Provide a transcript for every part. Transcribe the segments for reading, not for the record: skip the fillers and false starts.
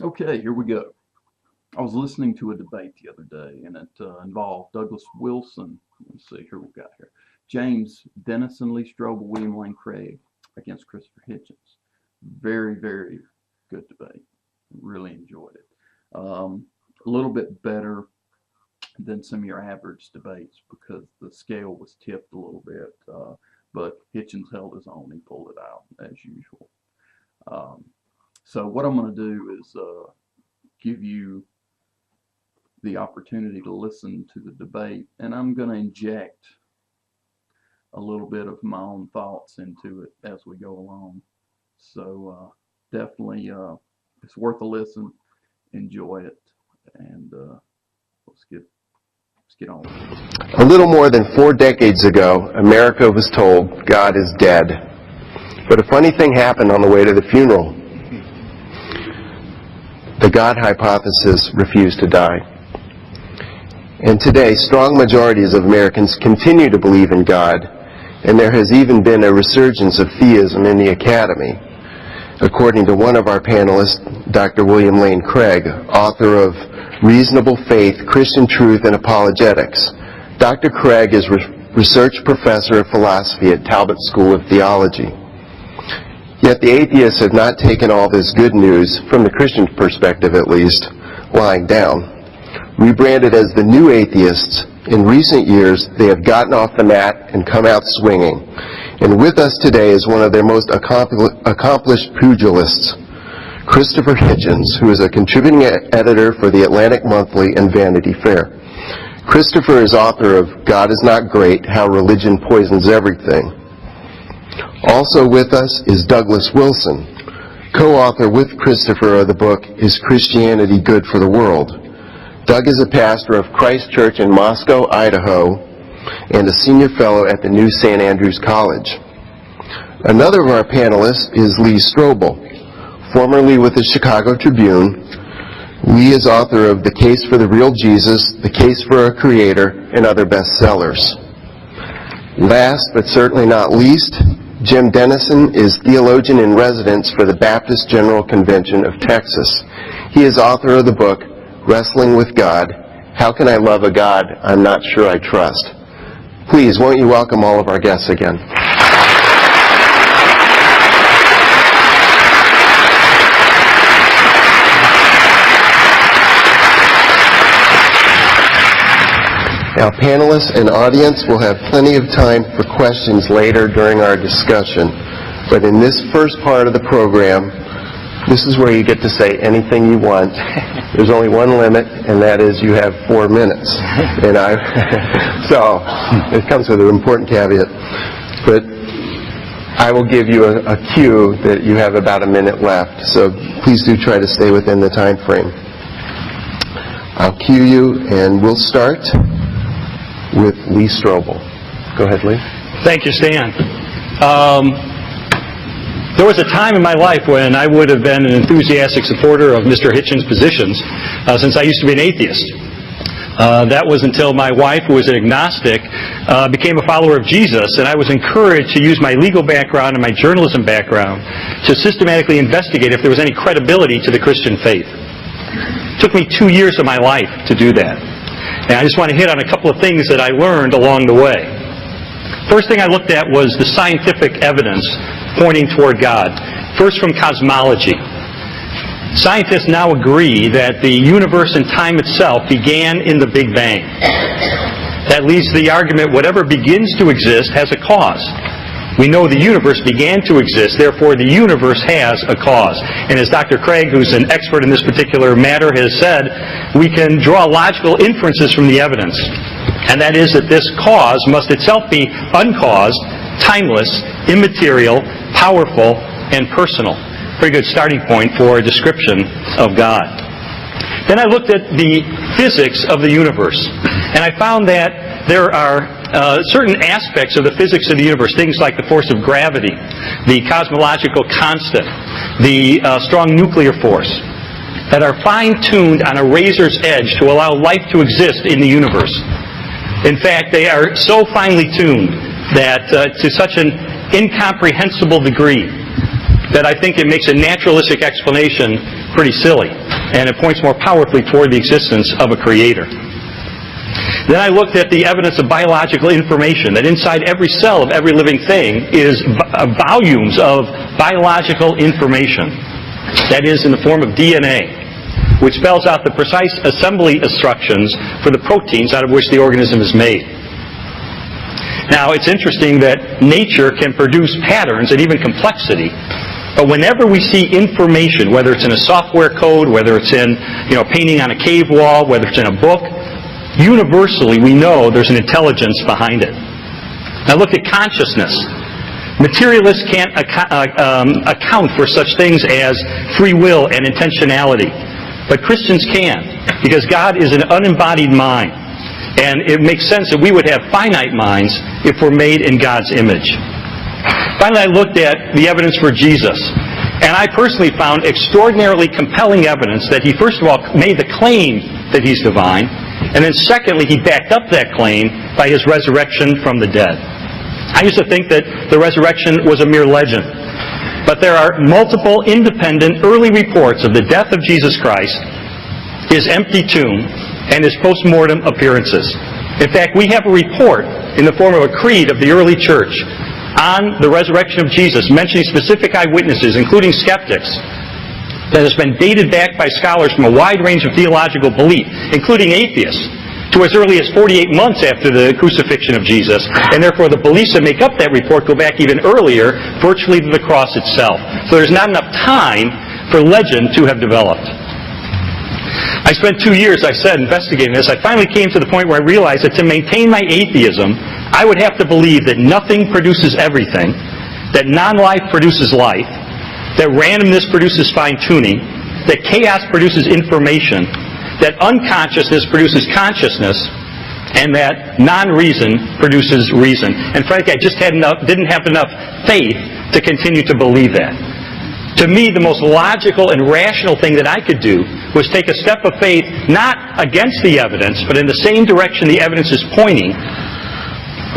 Okay, here we go. I was listening to a debate the other day, and it involved Douglas Wilson. Let's see who we got here. James Dennison, Lee Strobel, William Lane Craig against Christopher Hitchens. Very, very good debate. Really enjoyed it. A little bit better than some of your average debates because the scale was tipped a little bit, but Hitchens held his own. He pulled it out as usual. Um, so what I'm going to do is give you the opportunity to listen to the debate, and I'm going to inject a little bit of my own thoughts into it as we go along. So definitely it's worth a listen. Enjoy it, and let's get on with it. A little more than 4 decades ago, America was told God is dead. But a funny thing happened on the way to the funeral. The God hypothesis refused to die. And today, strong majorities of Americans continue to believe in God, and there has even been a resurgence of theism in the academy. According to one of our panelists, Dr. William Lane Craig, author of Reasonable Faith, Christian Truth, and Apologetics. Dr. Craig is research professor of philosophy at Talbot School of Theology. Yet the atheists have not taken all this good news, from the Christian perspective at least, lying down. Rebranded as the new atheists, in recent years they have gotten off the mat and come out swinging. And with us today is one of their most accomplished pugilists, Christopher Hitchens, who is a contributing editor for the Atlantic Monthly and Vanity Fair. Christopher is author of God is Not Great, How Religion Poisons Everything. Also with us is Douglas Wilson, co-author with Christopher of the book Is Christianity Good for the World? Doug is a pastor of Christ Church in Moscow, Idaho, and a senior fellow at the new St. Andrews College. Another of our panelists is Lee Strobel, formerly with the Chicago Tribune. Lee is author of The Case for the Real Jesus, The Case for a Creator, and other bestsellers. Last but certainly not least, Jim Dennison is theologian in residence for the Baptist General Convention of Texas. He is author of the book Wrestling with God, How Can I Love a God I'm Not Sure I Trust? Please, won't you welcome all of our guests again? Now, panelists and audience will have plenty of time for questions later during our discussion. But in this first part of the program, this is where you get to say anything you want. There's only one limit, and that is you have 4 minutes. And so it comes with an important caveat. But I will give you a cue that you have about a minute left. So please do try to stay within the time frame. I'll cue you, and we'll start with Lee Strobel. Go ahead, Lee. Thank you, Stan. There was a time in my life when I would have been an enthusiastic supporter of Mr. Hitchens' positions, since I used to be an atheist. That was until my wife, who was an agnostic, became a follower of Jesus, and I was encouraged to use my legal background and my journalism background to systematically investigate if there was any credibility to the Christian faith. It took me 2 years of my life to do that. And I just want to hit on a couple of things that I learned along the way. First thing I looked at was the scientific evidence pointing toward God. First, from cosmology. Scientists now agree that the universe and time itself began in the Big Bang. That leads to the argument whatever begins to exist has a cause. We know the universe began to exist, therefore the universe has a cause. And as Dr. Craig, who's an expert in this particular matter, has said, we can draw logical inferences from the evidence. And that is that this cause must itself be uncaused, timeless, immaterial, powerful, and personal. Very good starting point for a description of God. Then I looked at the physics of the universe. And I found that there are certain aspects of the physics of the universe, things like the force of gravity, the cosmological constant, the strong nuclear force, that are fine-tuned on a razor's edge to allow life to exist in the universe. In fact, they are so finely tuned that to such an incomprehensible degree that I think it makes a naturalistic explanation pretty silly, and it points more powerfully toward the existence of a creator. Then I looked at the evidence of biological information, that inside every cell of every living thing is volumes of biological information. That is, in the form of DNA, which spells out the precise assembly instructions for the proteins out of which the organism is made. Now, it's interesting that nature can produce patterns and even complexity, but whenever we see information, whether it's in a software code, whether it's in painting on a cave wall, whether it's in a book, universally we know there's an intelligence behind it. Now look at consciousness. Materialists can't account for such things as free will and intentionality, but Christians can, because God is an unembodied mind. And it makes sense that we would have finite minds if we're made in God's image. Finally, I looked at the evidence for Jesus. And I personally found extraordinarily compelling evidence that he, first of all, made the claim that he's divine. And then secondly, he backed up that claim by his resurrection from the dead. I used to think that the resurrection was a mere legend. But there are multiple independent early reports of the death of Jesus Christ, his empty tomb, and his post-mortem appearances. In fact, we have a report in the form of a creed of the early church on the resurrection of Jesus, mentioning specific eyewitnesses, including skeptics, that has been dated back by scholars from a wide range of theological belief, including atheists, to as early as 48 months after the crucifixion of Jesus, and therefore the beliefs that make up that report go back even earlier, virtually to the cross itself. So there's not enough time for legend to have developed. I spent 2 years, I said, investigating this. I finally came to the point where I realized that to maintain my atheism, I would have to believe that nothing produces everything, that non-life produces life, that randomness produces fine-tuning, that chaos produces information, that unconsciousness produces consciousness, and that non-reason produces reason. And frankly, I just didn't have enough faith to continue to believe that. To me, the most logical and rational thing that I could do was take a step of faith, not against the evidence, but in the same direction the evidence is pointing,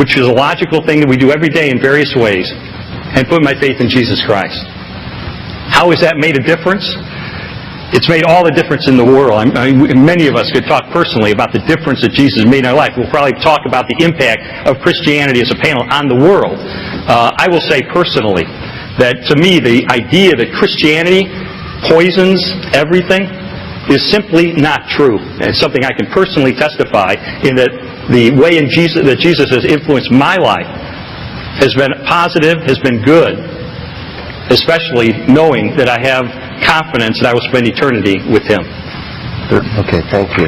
which is a logical thing that we do every day in various ways, and put my faith in Jesus Christ. How has that made a difference? It's made all the difference in the world. Many of us could talk personally about the difference that Jesus made in our life. We'll probably talk about the impact of Christianity as a panel on the world. I will say personally that to me the idea that Christianity poisons everything is simply not true. And it's something I can personally testify in that the way that Jesus has influenced my life has been positive, has been good, especially knowing that I have confidence that I will spend eternity with Him. Okay, thank you.